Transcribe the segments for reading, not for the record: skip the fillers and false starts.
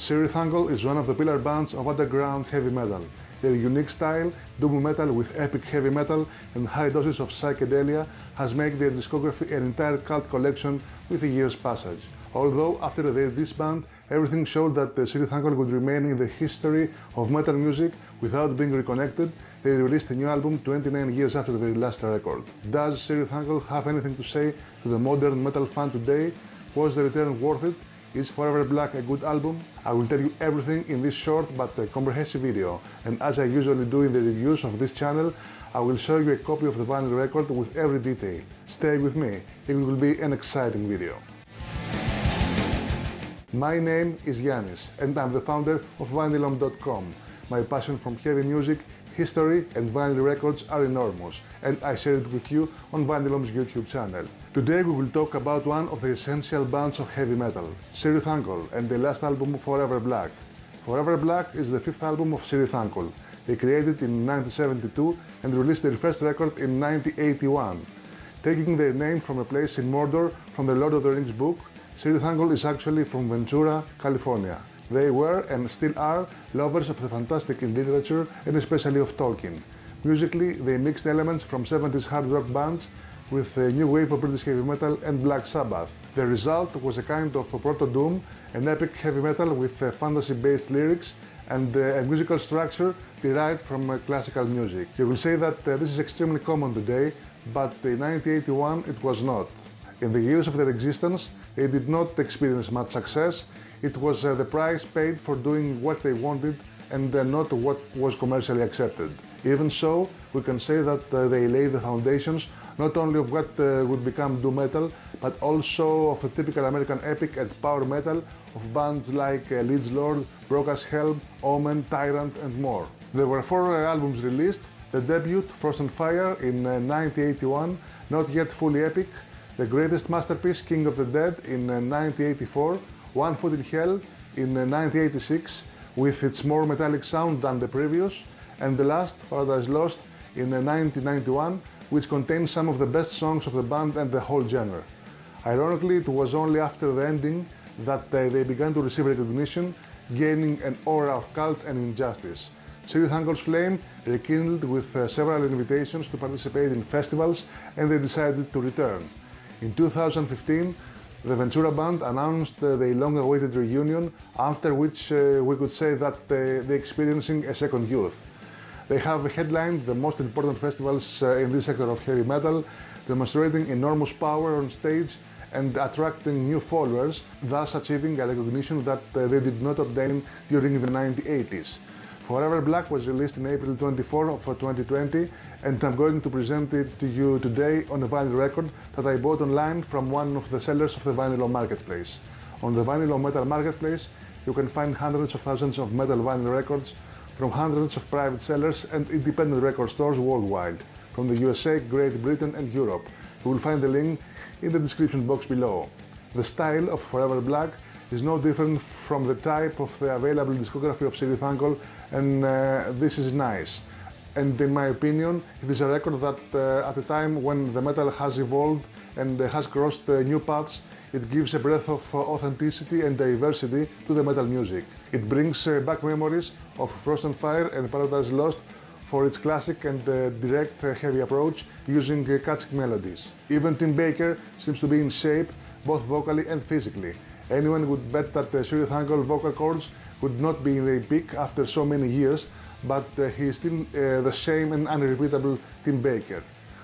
Cirith Ungol is one of the pillar bands of underground heavy metal. Their unique style, doom metal with epic heavy metal and high doses of psychedelia, has made their discography an entire cult collection with the years' passage. Although after their disband, everything showed that Cirith Ungol would remain in the history of metal music without being reconnected, they released a new album 29 years after their last record. Does Cirith Ungol have anything to say to the modern metal fan today? Was the return worth it? Is Forever Black a good album? I will tell you everything in this short but comprehensive video, and as I usually do in the reviews of this channel, I will show you a copy of the vinyl record with every detail. Stay with me, it will be an exciting video. My name is Yannis and I'm the founder of Vinylom.com. My passion from heavy music, history and vinyl records are enormous, and I share it with you on Vinylom's YouTube channel. Today we will talk about one of the essential bands of heavy metal, Cirith Ungol, and the last album Forever Black. Forever Black is the fifth album of Cirith Ungol. They created in 1972 and released their first record in 1981. Taking their name from a place in Mordor from the Lord of the Rings book, Cirith Ungol is actually from Ventura, California. They were and still are lovers of the fantastic in literature and especially of Tolkien. Musically, they mixed elements from 70s hard rock bands with a new wave of British heavy metal and Black Sabbath. The result was a kind of proto-doom, an epic heavy metal with fantasy-based lyrics and a musical structure derived from classical music. You will say that this is extremely common today, but in 1981 it was not. In the years of their existence, they did not experience much success. It was the price paid for doing what they wanted and not what was commercially accepted. Even so, we can say that they laid the foundations not only of what would become doom metal, but also of a typical American epic and power metal of bands like Lich Lord, Broca's Helm, Omen, Tyrant and more. There were 4 albums released: the debut, Frost and Fire, in 1981, not yet fully epic; the greatest masterpiece, King of the Dead, in 1984, One Foot in Hell in 1986, with its more metallic sound than the previous, and the last, Paradise Lost, in 1991, which contains some of the best songs of the band and the whole genre. Ironically, it was only after the ending that they began to receive recognition, gaining an aura of cult and injustice. Cirith Ungol's flame rekindled with several invitations to participate in festivals, and they decided to return. In 2015, the Ventura band announced the long-awaited reunion, after which we could say that they're experiencing a second youth. They have headlined the most important festivals in this sector of heavy metal, demonstrating enormous power on stage and attracting new followers, thus achieving a recognition that they did not obtain during the 1980s. Forever Black was released in April 24 of 2020, and I'm going to present it to you today on a vinyl record that I bought online from one of the sellers of the Vinylom Marketplace. On the Vinylom Metal Marketplace, you can find hundreds of thousands of metal vinyl records from hundreds of private sellers and independent record stores worldwide, from the USA, Great Britain and Europe. You will find the link in the description box below. The style of Forever Black is no different from the type of the available discography of Cirith Ungol, and this is nice. And in my opinion, it is a record that at a time when the metal has evolved and has crossed new paths, it gives a breath of authenticity and diversity to the metal music. It brings back memories of Frost and Fire and Paradise Lost for its classic and direct heavy approach using catchy melodies. Even Tim Baker seems to be in shape, both vocally and physically. Anyone would bet that the Cirith Ungol vocal cords would not be in their peak after so many years, but he is still the same and unrepeatable Tim Baker.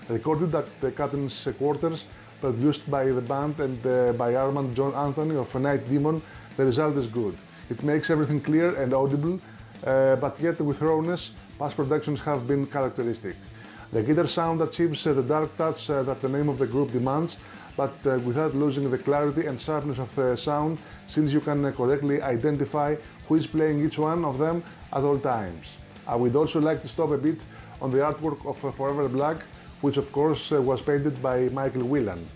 Recorded at the Captain's Quarters, produced by the band and by Armand John Anthony of Night Demon, the result is good. It makes everything clear and audible, but yet with rawness, past productions have been characteristic. The guitar sound achieves the dark touch that the name of the group demands, but without losing the clarity and sharpness of the sound, since you can correctly identify who is playing each one of them at all times. I would also like to stop a bit on the artwork of Forever Black, which of course was painted by Michael Whelan.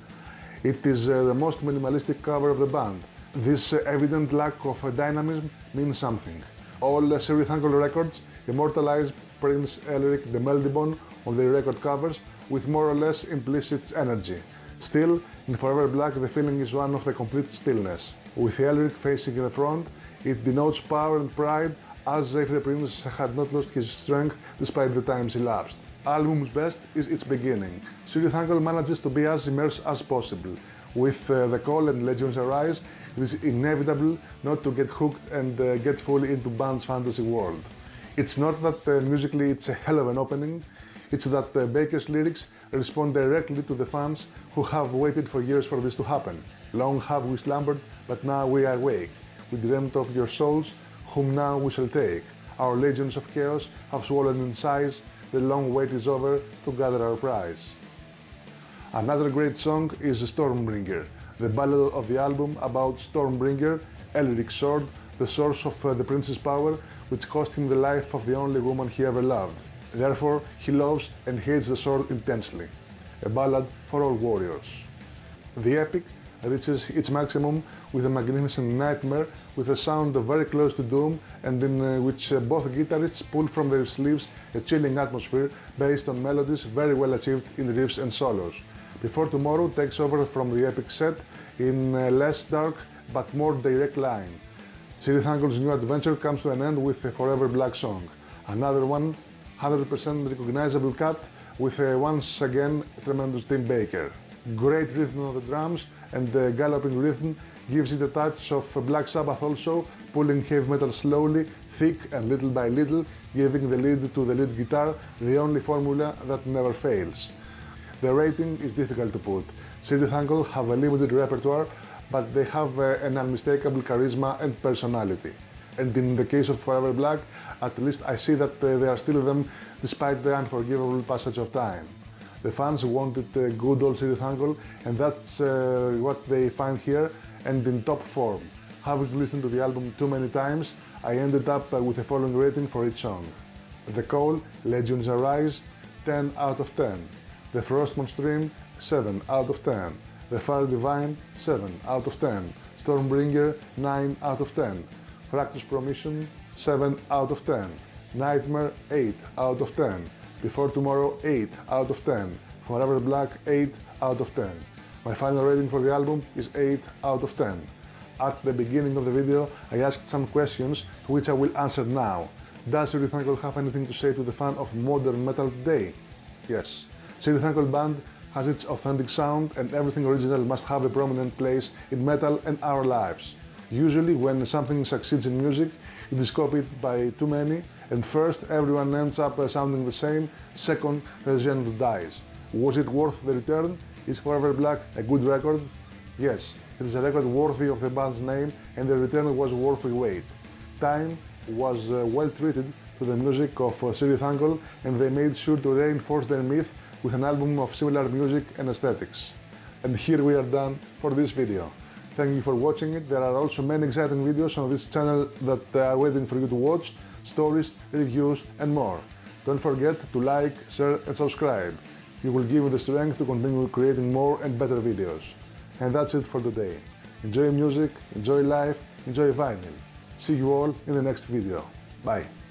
It is the most minimalistic cover of the band. This evident lack of dynamism means something. All Cirith Ungol records immortalize Prince Elric the Melniboné on their record covers with more or less implicit energy. Still, in Forever Black the feeling is one of the complete stillness. With Elric facing the front, It denotes power and pride, as if the prince had not lost his strength despite the times elapsed. Album's best is its beginning. Cirithankle manages to be as immersed as possible. With The Call and Legends Arise, it is inevitable not to get hooked and get fully into band's fantasy world. It's not that musically it's a hell of an opening, it's that Baker's lyrics respond directly to the fans who have waited for years for this to happen. Long have we slumbered, but now we are awake. We dreamt of your souls, whom now we shall take. Our legions of chaos have swollen in size, the long wait is over to gather our prize. Another great song is Stormbringer, the ballad of the album about Stormbringer, Elric's sword, the source of the prince's power, which cost him the life of the only woman he ever loved. Therefore, he loves and hates the sword intensely. A ballad for all warriors. The epic reaches its maximum with a magnificent Nightmare with a sound very close to Doom and in which both guitarists pull from their sleeves a chilling atmosphere based on melodies very well achieved in riffs and solos. Before Tomorrow takes over from the epic set in a less dark but more direct line. Cirithankle's new adventure comes to an end with a Forever Black song. Another 100% recognizable cut with once again tremendous Tim Baker. Great rhythm on the drums and the galloping rhythm gives it a touch of Black Sabbath also, pulling heavy metal slowly, thick and little by little, giving the lead to the lead guitar, the only formula that never fails. The rating is difficult to put. Cirithankle have a limited repertoire, but they have an unmistakable charisma and personality. And in the case of Forever Black, at least I see that they are still them despite the unforgivable passage of time. The fans wanted good old Cirithankle, and that's what they find here and in top form. Having listened to the album too many times, I ended up with the following rating for each song. The Call, Legends Arise, 10 out of 10. The Frostmourne Stream, 7 out of 10. The Fire Divine, 7 out of 10. Stormbringer, 9 out of 10. Fractus Promission, 7 out of 10. Nightmare, 8 out of 10. Before Tomorrow, 8 out of 10. Forever Black, 8 out of 10. My final rating for the album is 8 out of 10. At the beginning of the video, I asked some questions to which I will answer now. Does Cirithankle have anything to say to the fan of modern metal today? Yes. Cirithankle Band has its authentic sound and everything original must have a prominent place in metal and our lives. Usually when something succeeds in music, it is copied by too many, and first everyone ends up sounding the same, second the genre dies. Was it worth the return? Is Forever Black a good record? Yes, it is a record worthy of the band's name and the return was worth the wait. Time was well treated to the music of Cirithankle and they made sure to reinforce their myth with an album of similar music and aesthetics. And here we are done for this video. Thank you for watching it. There are also many exciting videos on this channel that are waiting for you to watch, stories, reviews and more. Don't forget to like, share and subscribe. You will give me the strength to continue creating more and better videos. And that's it for today. Enjoy music, enjoy life, enjoy vinyl. See you all in the next video. Bye.